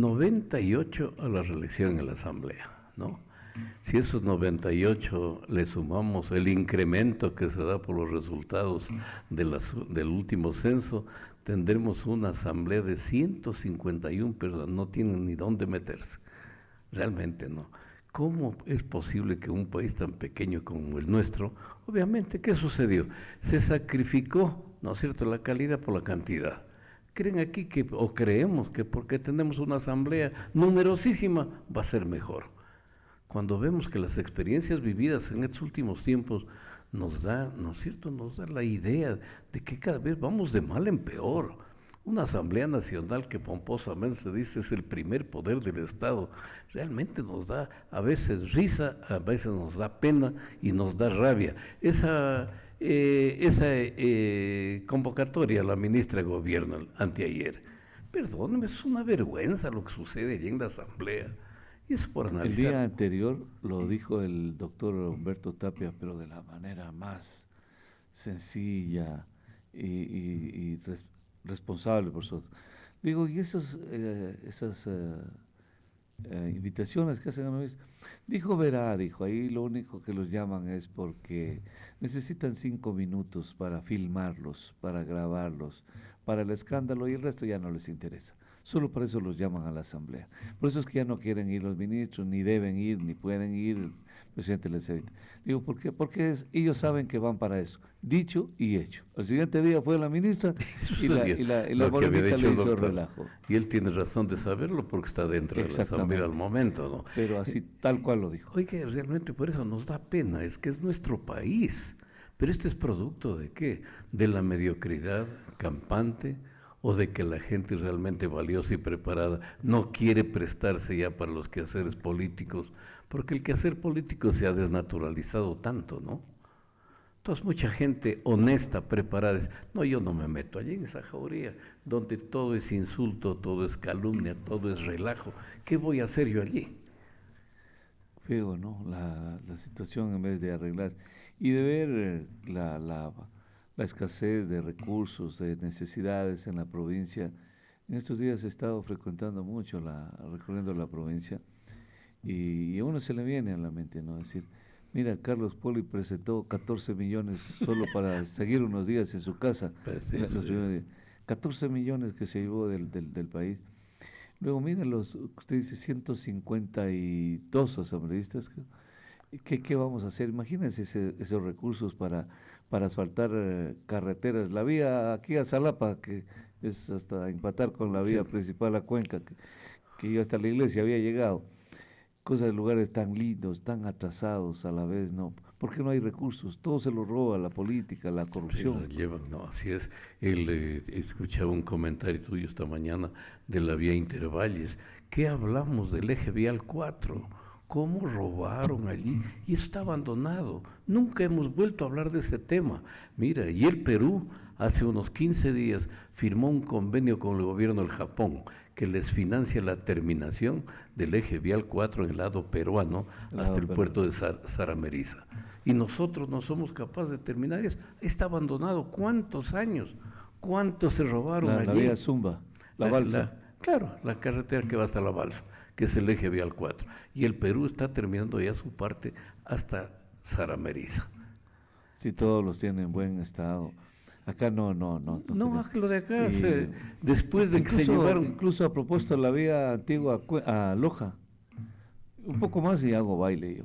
98 a la reelección en la Asamblea, ¿no? Si esos 98 le sumamos el incremento que se da por los resultados del último censo, tendremos una asamblea de 151 personas, no tienen ni dónde meterse, realmente no. ¿Cómo es posible que un país tan pequeño como el nuestro, obviamente, ¿qué sucedió? Se sacrificó, ¿no es cierto?, la calidad por la cantidad. Creen aquí que, o creemos que porque tenemos una asamblea numerosísima va a ser mejor. Cuando vemos que las experiencias vividas en estos últimos tiempos nos da, ¿no es cierto?, nos da la idea de que cada vez vamos de mal en peor. Una Asamblea Nacional que pomposamente se dice es el primer poder del Estado, realmente nos da a veces risa, a veces nos da pena y nos da rabia. Esa convocatoria a la ministra de Gobierno anteayer, perdóneme, es una vergüenza lo que sucede allí en la Asamblea. Y eso por El analizar. día anterior lo dijo el doctor Humberto Tapia, pero de la manera más sencilla y responsable, por supuesto. Digo, y esas invitaciones que hacen a Luis, dijo, verá, dijo, ahí lo único que los llaman es porque necesitan 5 minutos para filmarlos, para grabarlos, para el escándalo y el resto ya no les interesa. Solo por eso los llaman a la asamblea. Por eso es que ya no quieren ir los ministros, ni deben ir, ni pueden ir, el presidente les evita. Digo, ¿por qué? Porque ellos saben que van para eso, dicho y hecho. El siguiente día fue la ministra y la morenita le hizo relajo. Y él tiene razón de saberlo porque está dentro de la asamblea al momento, ¿no? Pero así, tal cual lo dijo. Oiga, realmente por eso nos da pena, es que es nuestro país. Pero este es producto de ¿qué? De la mediocridad campante, o de que la gente realmente valiosa y preparada no quiere prestarse ya para los quehaceres políticos, porque el quehacer político se ha desnaturalizado tanto, ¿no? Entonces mucha gente honesta, preparada, dice, no, yo no me meto allí en esa jauría, donde todo es insulto, todo es calumnia, todo es relajo, ¿qué voy a hacer yo allí? Feo, ¿no? La situación en vez de arreglar y de ver la escasez de recursos, de necesidades en la provincia. En estos días he estado frecuentando mucho, recorriendo la provincia, y a uno se le viene a la mente, ¿no? Decir, mira, Carlos Poli presentó 14 millones solo para seguir unos días en su casa. Pues sí, Los primeros días. 14 millones que se llevó del país. Luego, mira, usted dice 152 asambleístas. ¿Qué vamos a hacer? Imagínense esos recursos para asfaltar carreteras. La vía aquí a Salapa, que es hasta empatar con la vía principal a Cuenca, que yo hasta la iglesia había llegado. Cosas de lugares tan lindos, tan atrasados a la vez, ¿no? ¿Por qué no hay recursos? Todo se lo roba la política, la corrupción. Sí, no, así es. Escuchaba un comentario tuyo esta mañana de la vía Intervalles. ¿Qué hablamos del eje vial 4? ¿Cómo robaron allí? Y está abandonado. Nunca hemos vuelto a hablar de ese tema. Mira, y el Perú hace unos 15 días firmó un convenio con el gobierno del Japón que les financia la terminación del eje vial 4 en el lado peruano hasta el puerto de Sarameriza. Y nosotros no somos capaces de terminar eso. Está abandonado. ¿Cuántos años? ¿Cuántos se robaron allí? La vía Zumba, la balsa. Claro, la carretera que va hasta la balsa, que es el eje vial 4. Y el Perú está terminando ya su parte hasta Sarameriza. Sí, todos los tienen en buen estado. Acá no. No, lo de acá, después de que se llevaron... Incluso a propósito de la vía antigua a Loja, un poco más y hago baile yo.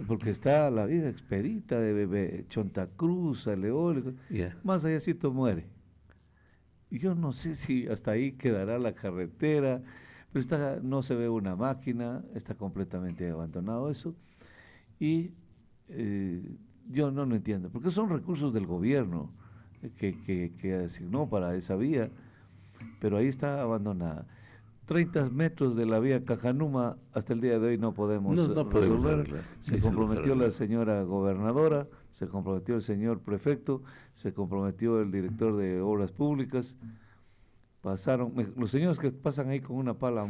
Porque está la vía expedita de Chontacruz, a León, más allácito muere. Y yo no sé si hasta ahí quedará la carretera, pero no se ve una máquina, está completamente abandonado eso. Y yo no lo entiendo, porque son recursos del gobierno que asignó para esa vía, pero ahí está abandonada. 30 metros de la vía Cajanuma hasta el día de hoy no podemos resolver. Se comprometió la señora gobernadora, se comprometió el señor prefecto, se comprometió el director de obras públicas, los señores que pasan ahí con una pala,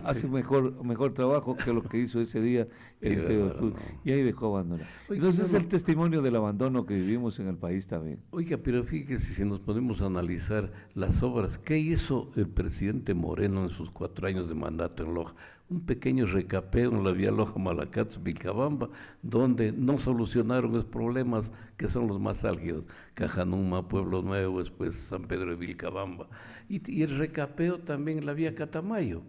hacen sí. mejor trabajo que lo que hizo ese día el Estadio Cruz, y ahí dejó abandonar. Entonces es el testimonio del abandono que vivimos en el país también. Oiga, pero fíjese, si nos ponemos a analizar las obras, ¿qué hizo el presidente Moreno en sus 4 años de mandato en Loja? Un pequeño recapeo en la vía Loja-Malacatz-Vilcabamba, donde no solucionaron los problemas que son los más álgidos, Cajanuma, Pueblo Nuevo, después San Pedro de Vilcabamba, y el recapeo también en la vía Catamayo,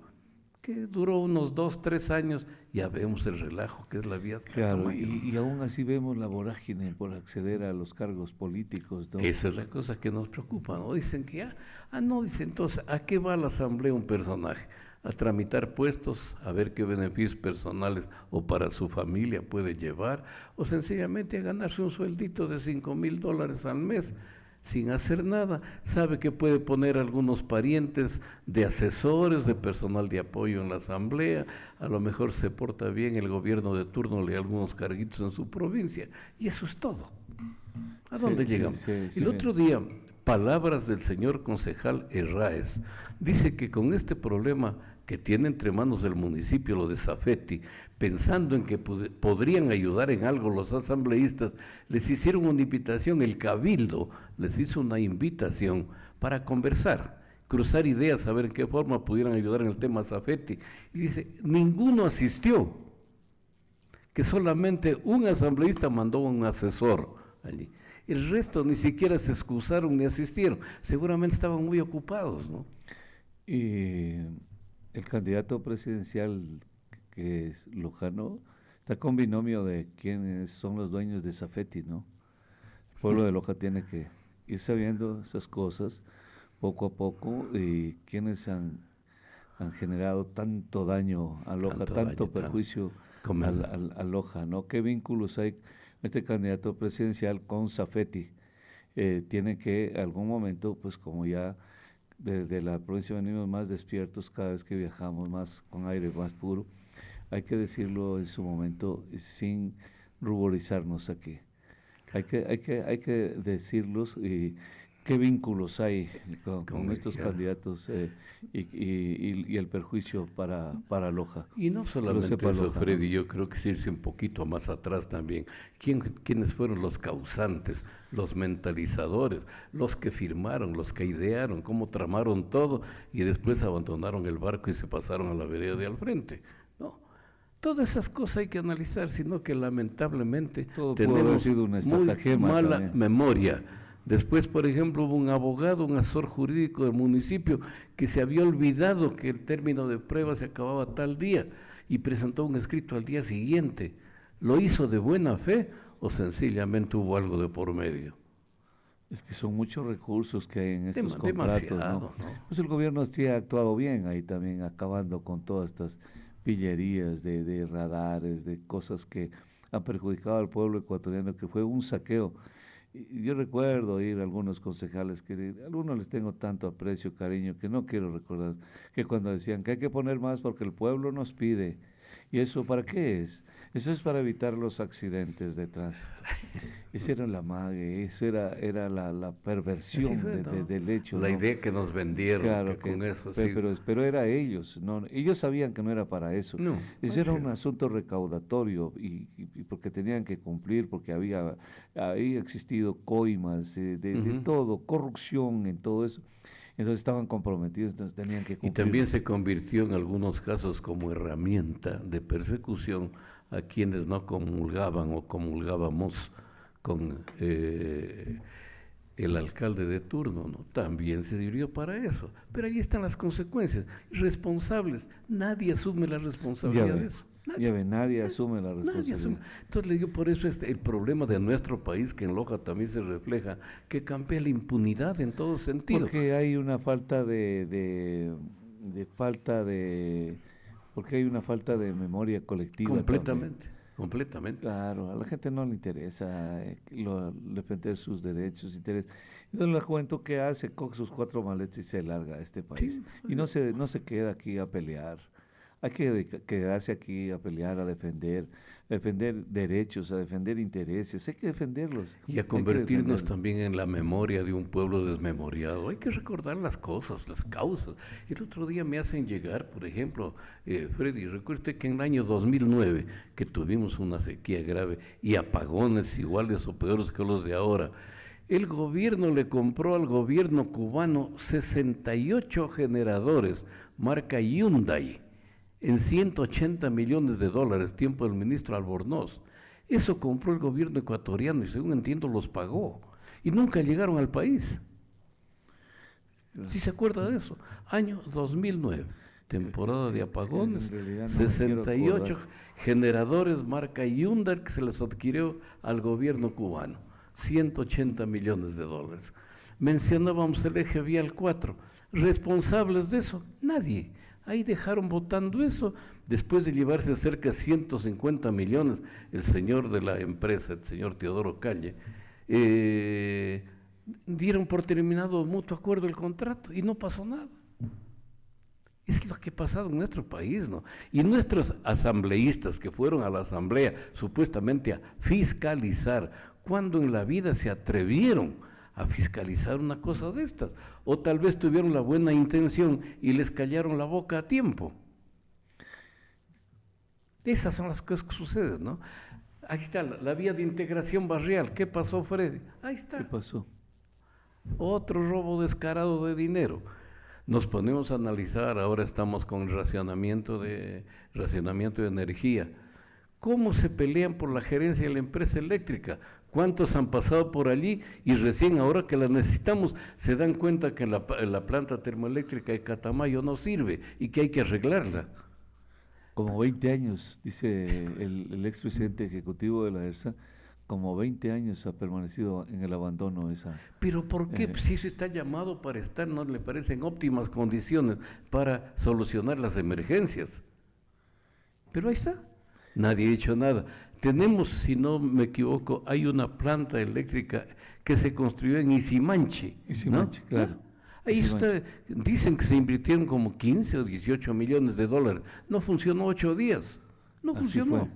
que duró unos 2, 3 años, ya vemos el relajo que es la vía Claro, Catamayo. y aún así vemos la vorágine por acceder a los cargos políticos, ¿no? Esa es la cosa que nos preocupa, ¿no? Dicen que ya, no, dicen, entonces, ¿a qué va la asamblea un personaje? A tramitar puestos, a ver qué beneficios personales o para su familia puede llevar, o sencillamente a ganarse un sueldito de $5,000 al mes, sin hacer nada. Sabe que puede poner algunos parientes de asesores, de personal de apoyo en la asamblea, a lo mejor se porta bien el gobierno de turno, le da algunos carguitos en su provincia, y eso es todo. ¿A dónde llegamos? El otro día, palabras del señor concejal Herráez, dice que con este problema que tiene entre manos el municipio, lo de Safety, pensando en que podrían ayudar en algo los asambleístas, les hicieron una invitación, el Cabildo les hizo una invitación para conversar, cruzar ideas, a ver en qué forma pudieran ayudar en el tema Safety. Y dice, ninguno asistió, que solamente un asambleísta mandó un asesor allí. El resto ni siquiera se excusaron ni asistieron, seguramente estaban muy ocupados, ¿no? Y el candidato presidencial, que es Lujano, está con binomio de quienes son los dueños de Safety, ¿no? El pueblo de Loja tiene que ir sabiendo esas cosas poco a poco, y quienes han generado tanto daño a Loja, tanto perjuicio a Loja, ¿no? ¿Qué vínculos hay este candidato presidencial con Safety? Tiene que algún momento, pues como ya desde la provincia venimos más despiertos cada vez que viajamos, más con aire más puro, hay que decirlo en su momento sin ruborizarnos aquí. Hay que decirlos, y qué vínculos hay con estos candidatos, y el perjuicio para Loja. Y no solamente eso, Loja, Freddy, ¿no? Yo creo que irse un poquito más atrás también. ¿Quiénes fueron los causantes, los mentalizadores, los que firmaron, los que idearon, cómo tramaron todo y después abandonaron el barco y se pasaron a la vereda de al frente? ¿No? Todas esas cosas hay que analizar, sino que lamentablemente todo tenemos muy mala memoria. Después, por ejemplo, hubo un abogado, un asesor jurídico del municipio que se había olvidado que el término de prueba se acababa tal día y presentó un escrito al día siguiente. ¿Lo hizo de buena fe o sencillamente hubo algo de por medio? Es que son muchos recursos que hay en estos contratos, ¿no? Pues el gobierno sí ha actuado bien ahí también, acabando con todas estas pillerías de radares, de cosas que han perjudicado al pueblo ecuatoriano, que fue un saqueo. Yo recuerdo ir a algunos concejales, que a algunos les tengo tanto aprecio, cariño, que no quiero recordar, que cuando decían que hay que poner más porque el pueblo nos pide. ¿Y eso para qué es? Eso es para evitar los accidentes de tránsito. Esa era la mague, eso era la perversión del hecho. La idea que nos vendieron, claro, que con eso pero era ellos, no, ellos sabían que no era para eso. No, eso era un asunto recaudatorio, y porque tenían que cumplir, porque había existido coimas de todo, corrupción en todo eso. Entonces estaban comprometidos, entonces tenían que cumplir. Y también se convirtió en algunos casos como herramienta de persecución a quienes no comulgaban o comulgábamos con el alcalde de turno, ¿no? También se sirvió para eso. Pero ahí están las consecuencias. Responsables, nadie asume la responsabilidad de eso. Nadie asume la responsabilidad. Entonces le digo, por eso el problema de nuestro país, que en Loja también se refleja, que campea la impunidad en todo sentido. Porque hay una falta porque hay una falta de memoria colectiva. Completamente. Claro, a la gente no le interesa defender sus derechos, intereses. Entonces la juventud, ¿qué hace? Coge sus 4 maletas y se larga a este país. Sí, y no se queda aquí a pelear, Hay que quedarse aquí a pelear, a defender derechos, a defender intereses, hay que defenderlos. Y a convertirnos también en la memoria de un pueblo desmemoriado. Hay que recordar las cosas, las causas. El otro día me hacen llegar, por ejemplo, Freddy, recuerde que en el año 2009, que tuvimos una sequía grave y apagones iguales o peores que los de ahora, el gobierno le compró al gobierno cubano 68 generadores, marca Hyundai, en 180 millones de dólares, tiempo del ministro Albornoz. Eso compró el gobierno ecuatoriano y según entiendo los pagó. Y nunca llegaron al país. ¿Sí se acuerda de eso? Año 2009, temporada de apagones, no 68 generadores marca Hyundai que se les adquirió al gobierno cubano. 180 millones de dólares. Mencionábamos el eje vial 4. ¿Responsables de eso? Nadie. Ahí dejaron votando eso, después de llevarse cerca de 150 millones el señor de la empresa, el señor Teodoro Calle, dieron por terminado mutuo acuerdo el contrato y no pasó nada. Es lo que ha pasado en nuestro país, ¿no? Y nuestros asambleístas que fueron a la asamblea supuestamente a fiscalizar, cuando en la vida se atrevieron a fiscalizar una cosa de estas, o tal vez tuvieron la buena intención y les callaron la boca a tiempo. Esas son las cosas que suceden, ¿no? Ahí está la vía de integración barrial. ¿Qué pasó, Freddy? Ahí está. ¿Qué pasó? Otro robo descarado de dinero. Nos ponemos a analizar, ahora estamos con el racionamiento de energía. ¿Cómo se pelean por la gerencia de la empresa eléctrica? ¿Cuántos han pasado por allí y recién ahora que la necesitamos se dan cuenta que la planta termoeléctrica de Catamayo no sirve y que hay que arreglarla? Como 20 años, dice el expresidente ejecutivo de la ERSA, como 20 años ha permanecido en el abandono esa. ¿Pero por qué? Si se está llamado para estar, ¿no le parecen óptimas condiciones para solucionar las emergencias? Pero ahí está, nadie ha hecho nada. Tenemos, si no me equivoco, hay una planta eléctrica que se construyó en Isimanchi. Isimanchi, ¿no? Claro. Ahí está, dicen que se invirtieron como 15 o 18 millones de dólares. No funcionó 8 días, no funcionó.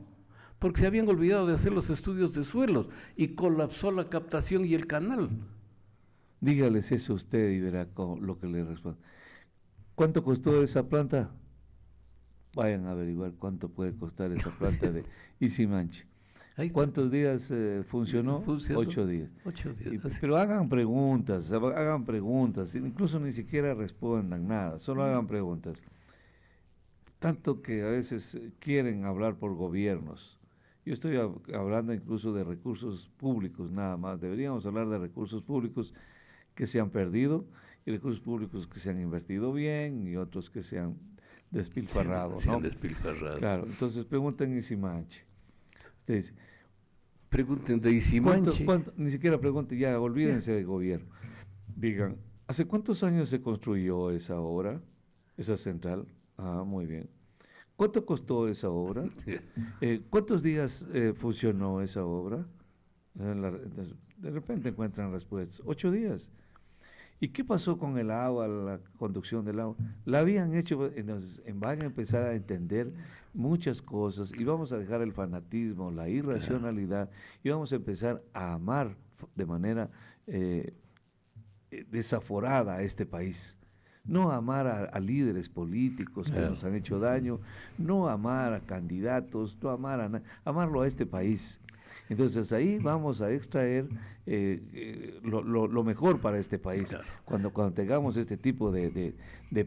Porque se habían olvidado de hacer los estudios de suelos y colapsó la captación y el canal. Dígales eso usted y verá lo que le responde. ¿Cuánto costó esa planta? Vayan a averiguar cuánto puede costar esa planta de Isimanchi. ¿Cuántos días funcionó? 8 días. 8 días. Pero hagan preguntas, incluso ni siquiera respondan nada, solo hagan preguntas. Tanto que a veces quieren hablar por gobiernos. Yo estoy hablando incluso de recursos públicos nada más. Deberíamos hablar de recursos públicos que se han perdido y recursos públicos que se han invertido bien y otros que se han despilfarrado. Se han despilfarrado. Claro, entonces pregunten en Isimanchi. Usted dice, pregunten de Isimanchi. Ni siquiera pregunten, ya olvídense del gobierno. Digan, ¿hace cuántos años se construyó esa obra, esa central? Ah, muy bien. ¿Cuánto costó esa obra? ¿Cuántos días funcionó esa obra? De repente encuentran respuestas. 8 días. ¿Y qué pasó con el agua, la conducción del agua? La habían hecho, entonces van a empezar a entender muchas cosas y vamos a dejar el fanatismo, la irracionalidad y vamos a empezar a amar de manera desaforada a este país. No amar a líderes políticos que nos han hecho daño, no amar a candidatos, no amar amarlo a este país. Entonces ahí vamos a extraer lo mejor para este país, cuando tengamos este tipo de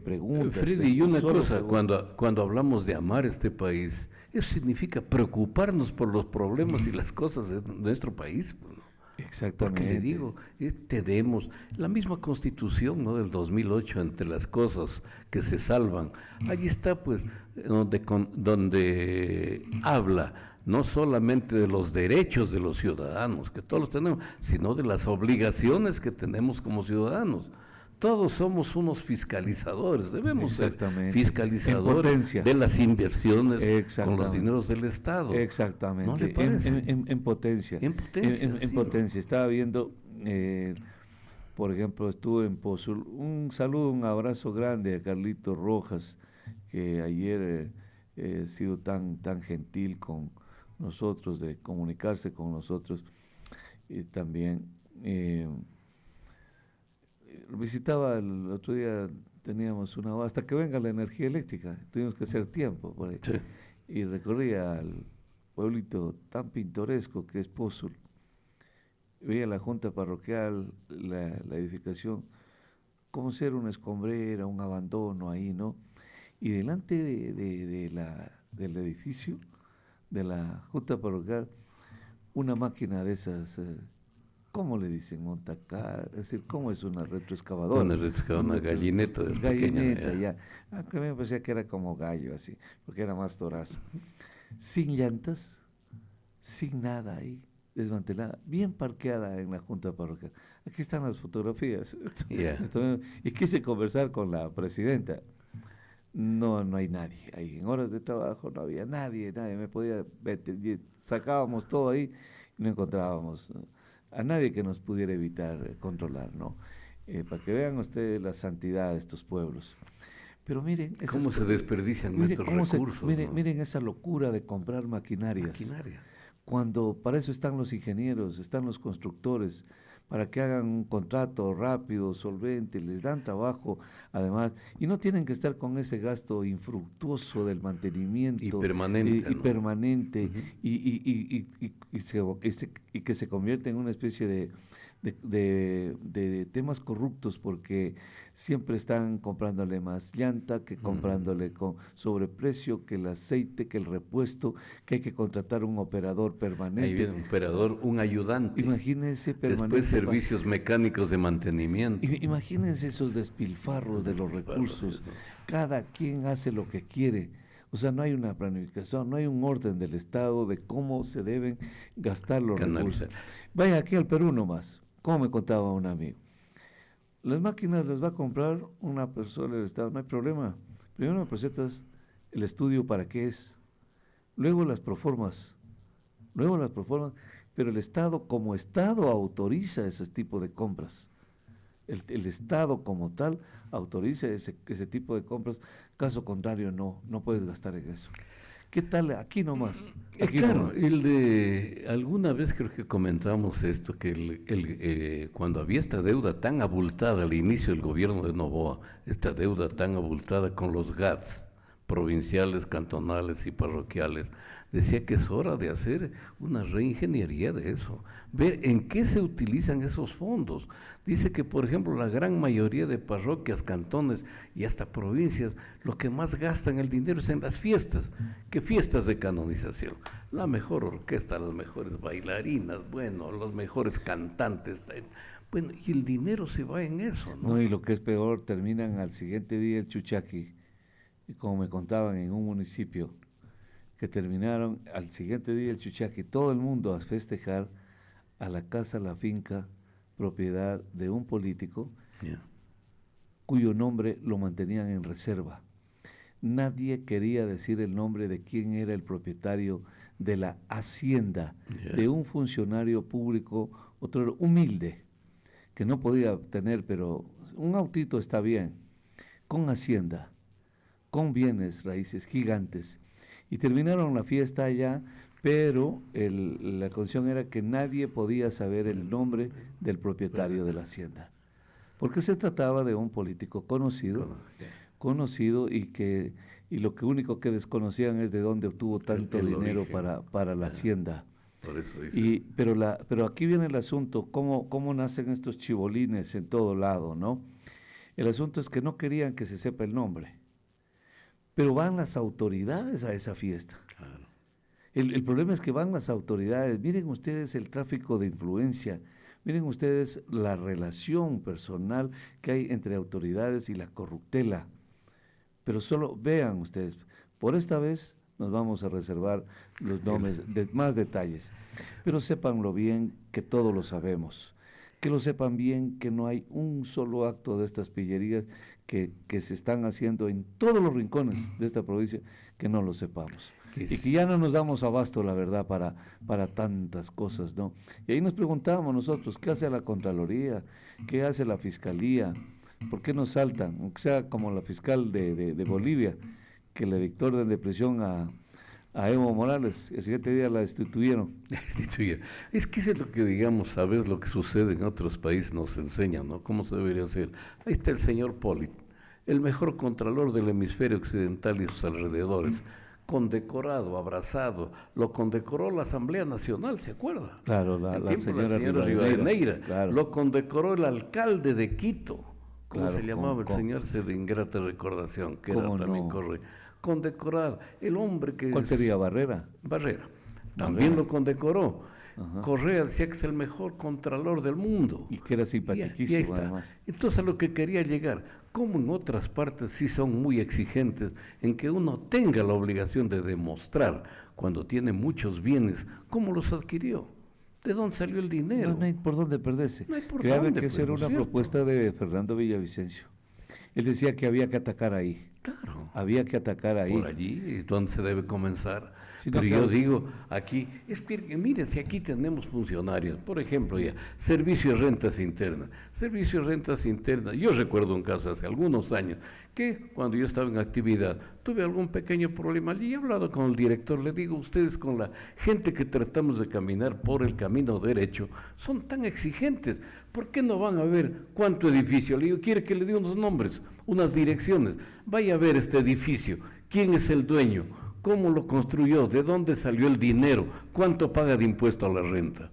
preguntas. Freddy, y una cosa, cuando hablamos de amar este país, eso significa preocuparnos por los problemas y las cosas de nuestro país. Exactamente. Porque le digo, tenemos la misma Constitución, ¿no?, del 2008, entre las cosas que se salvan. Allí está, pues, donde habla no solamente de los derechos de los ciudadanos, que todos los tenemos, sino de las obligaciones que tenemos como ciudadanos. Todos somos unos fiscalizadores, debemos ser fiscalizadores de las inversiones con los dineros del Estado. Exactamente. ¿No le parece? En potencia. En potencia. En potencia. Estaba viendo, por ejemplo, estuve en Pozul. Un saludo, un abrazo grande a Carlito Rojas, que ayer sido tan gentil con nosotros, de comunicarse con nosotros. Y también visitaba el otro día, teníamos una hora, hasta que venga la energía eléctrica, tuvimos que hacer tiempo por ahí. Sí. Y recorría al pueblito tan pintoresco que es Pozul. Veía la junta parroquial, la edificación, como ser una escombrera, un abandono ahí, ¿no? Y delante del edificio, de la junta parroquial, una máquina de esas, ¿cómo le dicen? Montacar, es decir, ¿cómo es una retroexcavadora? Una gallineta de gallineta, pequeña, ya. Aunque a mí me parecía que era como gallo, así, porque era más torazo. Sin llantas, sin nada ahí, desmantelada, bien parqueada en la junta parroquial. Aquí están las fotografías. Yeah. Y quise conversar con la presidenta. No hay nadie ahí. En horas de trabajo no había nadie me podía meter. Sacábamos todo ahí y no encontrábamos a nadie que nos pudiera evitar controlar, ¿no? Para que vean ustedes la santidad de estos pueblos. Pero miren... ¿Cómo se desperdician nuestros recursos? Miren esa locura de comprar maquinarias. Cuando para eso están los ingenieros, están los constructores, para que hagan un contrato rápido, solvente, les dan trabajo, además, y no tienen que estar con ese gasto infructuoso del mantenimiento. Y permanente. Y permanente, y que se convierte en una especie de temas corruptos, porque siempre están comprándole más llanta, que comprándole con sobreprecio, que el aceite, que el repuesto, que hay que contratar un operador permanente. Ahí viene un operador, un ayudante. Imagínense permanente. Después servicios mecánicos de mantenimiento. Imagínense esos despilfarros de los recursos. Sí, ¿no? Cada quien hace lo que quiere. O sea, no hay una planificación, no hay un orden del Estado de cómo se deben gastar los recursos. Vaya aquí al Perú nomás, como me contaba un amigo. Las máquinas las va a comprar una persona del Estado, no hay problema. Primero me presentas el estudio para qué es, luego las proformas, pero el Estado como Estado autoriza ese tipo de compras. El Estado como tal autoriza ese tipo de compras, caso contrario no puedes gastar en eso. ¿Qué tal? Aquí nomás. Claro, alguna vez creo que comentamos esto, que cuando había esta deuda tan abultada al inicio del gobierno de Noboa, esta deuda tan abultada con los GATS, provinciales, cantonales y parroquiales, decía que es hora de hacer una reingeniería de eso, ver en qué se utilizan esos fondos. Dice que, por ejemplo, la gran mayoría de parroquias, cantones y hasta provincias, lo que más gastan el dinero es en las fiestas. ¿Qué fiestas de canonización? La mejor orquesta, las mejores bailarinas, bueno, los mejores cantantes. Bueno, y el dinero se va en eso, ¿no? No, y lo que es peor, terminan al siguiente día el chuchaqui, y como me contaban en un municipio, que terminaron al siguiente día el chuchaqui, todo el mundo a festejar a la casa, a la finca, propiedad de un político, cuyo nombre lo mantenían en reserva. Nadie quería decir el nombre de quién era el propietario de la hacienda, de un funcionario público, otro humilde, que no podía tener, pero un autito está bien, con hacienda, con bienes raíces gigantes. Y terminaron la fiesta allá, pero la condición era que nadie podía saber el nombre del propietario de la hacienda, porque se trataba de un político conocido y lo único que desconocían es de dónde obtuvo tanto dinero para la hacienda. Por eso dice. Pero aquí viene el asunto, cómo nacen estos chibolines en todo lado, ¿no? El asunto es que no querían que se sepa el nombre, pero van las autoridades a esa fiesta. Claro. El problema es que van las autoridades. Miren ustedes el tráfico de influencia, miren ustedes la relación personal que hay entre autoridades y la corruptela. Pero solo vean ustedes, por esta vez nos vamos a reservar los nombres, más detalles, pero sépanlo bien que todos lo sabemos, que lo sepan bien que no hay un solo acto de estas pillerías que se están haciendo en todos los rincones de esta provincia, que no lo sepamos. Y que ya no nos damos abasto, la verdad, para tantas cosas, ¿no? Y ahí nos preguntábamos nosotros, ¿qué hace la Contraloría? ¿Qué hace la Fiscalía? ¿Por qué nos saltan? Aunque sea como la fiscal de Bolivia, que le dictó orden de prisión a Evo Morales. El siguiente día la destituyeron. Es que eso es lo que, digamos, sabes lo que sucede en otros países, nos enseñan, ¿no? Cómo se debería hacer. Ahí está el señor Pollitt, el mejor contralor del hemisferio occidental y sus alrededores, condecorado, abrazado, lo condecoró la Asamblea Nacional, ¿se acuerda? Claro, la señora Rivadeneira, claro. Lo condecoró el alcalde de Quito, ¿cómo Claro, se llamaba el señor? Se de ingrata recordación, que era también condecorado, el hombre que... ¿Cuál sería? Barrera, también lo condecoró. Ajá. Correa decía que es el mejor contralor del mundo. Y que era simpaticísimo, además. Entonces, a lo que quería llegar, como en otras partes sí son muy exigentes en que uno tenga la obligación de demostrar, cuando tiene muchos bienes, cómo los adquirió, de dónde salió el dinero. No hay por dónde perderse. No hay por Créame dónde, que esa era una propuesta de Fernando Villavicencio. Él decía que había que atacar ahí. Claro. Había que atacar ahí. Por allí es donde se debe comenzar. Pero yo digo, aquí, es que mire, si aquí tenemos funcionarios, por ejemplo, ya, Servicio de Rentas Internas. Yo recuerdo un caso hace algunos años, que cuando yo estaba en actividad, tuve algún pequeño problema allí, he hablado con el director, le digo, ustedes con la gente que tratamos de caminar por el camino derecho, son tan exigentes, ¿por qué no van a ver cuánto edificio? Le digo, ¿quiere que le dé unos nombres, unas direcciones? Vaya a ver este edificio, ¿quién es el dueño? ¿Cómo lo construyó? ¿De dónde salió el dinero? ¿Cuánto paga de impuesto a la renta?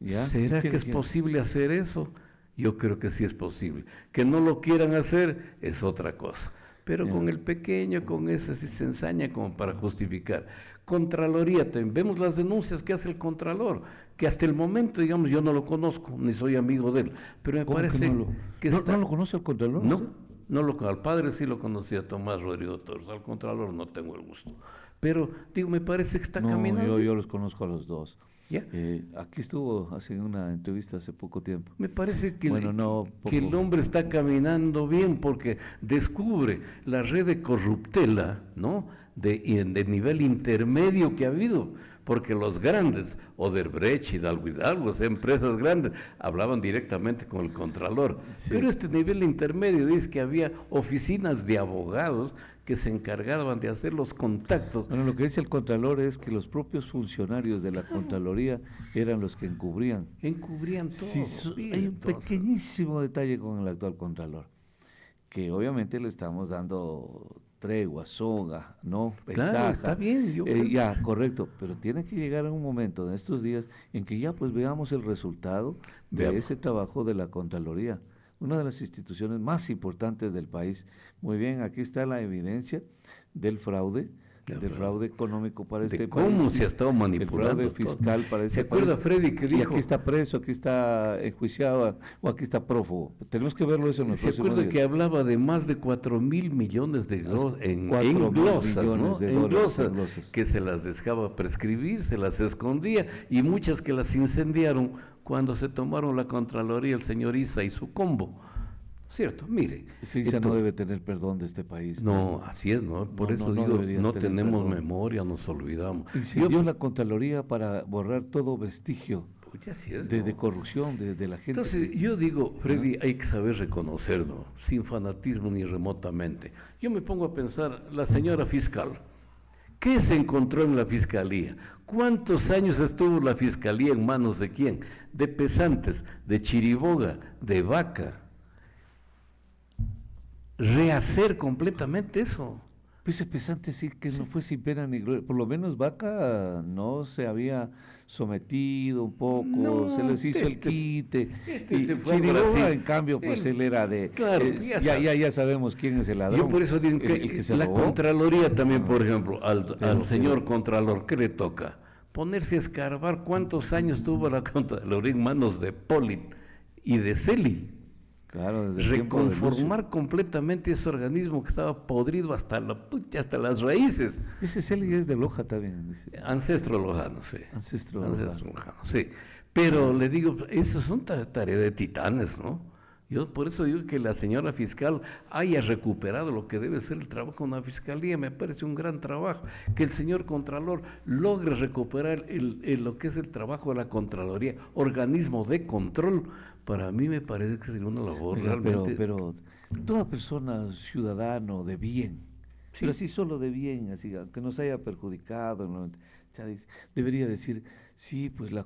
¿Será que es posible hacer eso? Yo creo que sí es posible. Que no lo quieran hacer es otra cosa. Pero con el pequeño, con ese sí se ensaña como para justificar. Contraloría, también vemos las denuncias que hace el Contralor, que hasta el momento, digamos, yo no lo conozco, ni soy amigo de él, pero me parece que ¿No lo conoce el Contralor? No, al padre sí lo conocía, Tomás Rodrigo Torres, al Contralor no tengo el gusto. Pero, digo, me parece que está caminando. Yo los conozco a los dos. ¿Ya? Aquí estuvo hace una entrevista hace poco tiempo. Me parece que, que el hombre está caminando bien porque descubre la red de corruptela, ¿no? De nivel intermedio que ha habido, porque los grandes, Odebrecht, Hidalgo, empresas grandes, hablaban directamente con el Contralor. Sí. Pero este nivel intermedio dice que había oficinas de abogados que se encargaban de hacer los contactos. Bueno, lo que dice el Contralor es que los propios funcionarios de la Contraloría eran los que encubrían. Encubrían todo. Sí, hay un pequeñísimo detalle con el actual Contralor, que obviamente le estamos dando tregua, soga, ¿no? Ventaja. Claro, está bien. Ya, correcto, pero tiene que llegar a un momento de estos días en que ya pues veamos el resultado de ese trabajo de la Contraloría, una de las instituciones más importantes del país. Muy bien, aquí está la evidencia del fraude económico para este país. ¿Cómo se ha estado manipulando? El fraude fiscal para este país. ¿Se acuerda, Freddy, que dijo? Y aquí está preso, aquí está enjuiciado, o aquí está prófugo. Tenemos que verlo eso en los próximos días. ¿Se acuerda que hablaba de más de 4.000 millones de en glosas, ¿no? En glosas, que se las dejaba prescribir, se las escondía, y muchas que las incendiaron cuando se tomaron la Contraloría el señor Issa y su combo. ¿Cierto? Mire. Issa no debe tener perdón de este país. No, así es, ¿no? Por eso digo, no tenemos memoria, nos olvidamos. Incendió la Contraloría para borrar todo vestigio de corrupción de la gente. Entonces, yo digo, Freddy, hay que saber reconocerlo, sin fanatismo ni remotamente. Yo me pongo a pensar, la señora fiscal, ¿qué se encontró en la fiscalía? ¿Cuántos años estuvo la fiscalía en manos de quién? De pesantes, de chiriboga, de vaca. Rehacer completamente eso. Pues pesante sí que no fue sin pena ni gloria. Por lo menos Vaca no se había sometido un poco, se les hizo el quite. Y se fue Chiriboga, en cambio, pues él era de... Claro, ya sabemos quién es el ladrón. Yo por eso digo que la Contraloría también, por ejemplo, al señor Contralor, ¿qué le toca? Ponerse a escarbar cuántos años tuvo la Contraloría en manos de Pollitt y de Celi. Claro, reconformar completamente ese organismo que estaba podrido hasta las raíces. Ese Celi es de Loja también. Ancestro lojano, sí. Ancestro lojano, sí. Pero le digo, eso es una tarea de titanes, ¿no? Yo por eso digo que la señora fiscal haya recuperado lo que debe ser el trabajo de una fiscalía, me parece un gran trabajo. Que el señor Contralor logre recuperar lo que es el trabajo de la Contraloría, organismo de control. Para mí me parece que sería una labor realmente... Pero toda persona, ciudadano de bien, pero así solo de bien, así, aunque nos haya perjudicado, ¿no? Debería decir, sí, pues la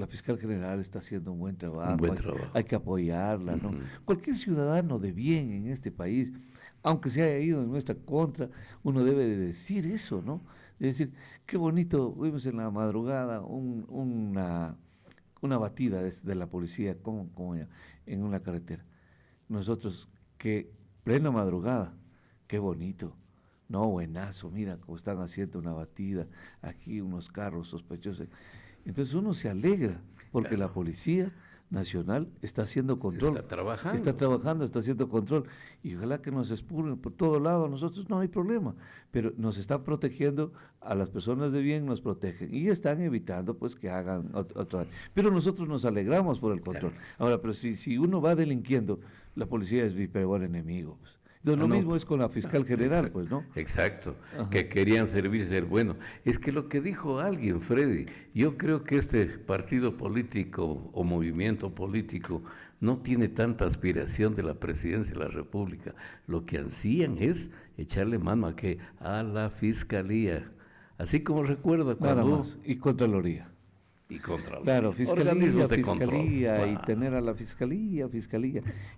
fiscal general está haciendo un buen trabajo, Un buen trabajo. hay que apoyarla, ¿no? Cualquier ciudadano de bien en este país, aunque se haya ido en nuestra contra, uno debe de decir eso, ¿no? De decir, qué bonito, vimos en la madrugada una batida de la policía en una carretera. Nosotros, que plena madrugada, qué bonito. No, buenazo, mira cómo están haciendo una batida, aquí unos carros sospechosos. Entonces uno se alegra, porque la Policía Nacional está haciendo control. Está trabajando. Está trabajando, está haciendo control. Y ojalá que nos expulsen por todo lado, nosotros no hay problema. Pero nos están protegiendo, a las personas de bien nos protegen. Y están evitando pues que hagan otro. Pero nosotros nos alegramos por el control. Claro. Ahora, pero si uno va delinquiendo, la policía es mi peor enemigo. Pues. Entonces, lo mismo es con la fiscal general, pues, ¿no? Exacto, que querían ser bueno. Es que lo que dijo alguien, Freddy, yo creo que este partido político o movimiento político no tiene tanta aspiración de la presidencia de la República. Lo que ansían es echarle mano a la fiscalía. Así como recuerda cuando... Nada más, y Contraloría. Y control. Claro, fiscalía, de fiscalía, control. Y tener a la fiscalía.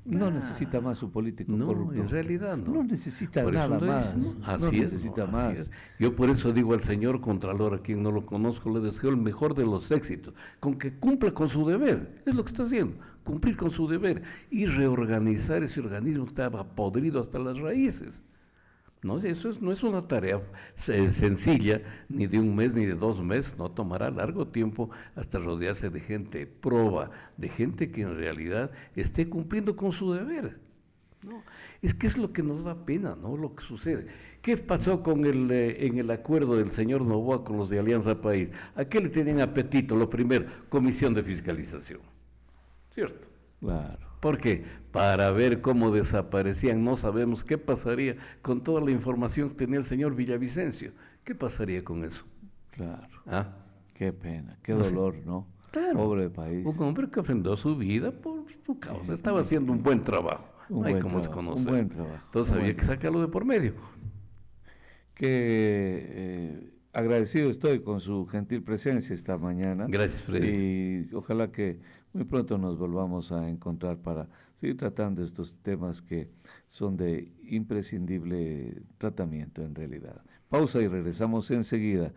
No necesita más su político corrupto. En realidad no. No necesita nada más. No necesita más. Yo por eso digo al señor Contralor, a quien no lo conozco, le deseo el mejor de los éxitos, con que cumpla con su deber. Es lo que está haciendo, cumplir con su deber y reorganizar ese organismo que estaba podrido hasta las raíces. No, no es una tarea sencilla, ni de un mes ni de 2 meses, no tomará largo tiempo hasta rodearse de gente proba, de gente que en realidad esté cumpliendo con su deber. ¿No? Es que es lo que nos da pena, ¿no? Lo que sucede. ¿Qué pasó con en el acuerdo del señor Noboa con los de Alianza País? ¿A qué le tenían apetito? Lo primero, comisión de fiscalización. ¿Cierto? Claro. ¿Por qué? Para ver cómo desaparecían. No sabemos qué pasaría con toda la información que tenía el señor Villavicencio. ¿Qué pasaría con eso? Claro. ¿Ah? Qué pena, qué dolor, ¿no? Claro. Pobre país. Un hombre que ofrendó su vida por su causa. Estaba haciendo un buen trabajo. No hay cómo desconocer. Un buen trabajo. Entonces había que sacarlo de por medio. Agradecido estoy con su gentil presencia esta mañana. Gracias, Freddy. Y ojalá que muy pronto nos volvamos a encontrar para seguir tratando estos temas que son de imprescindible tratamiento en realidad. Pausa y regresamos enseguida.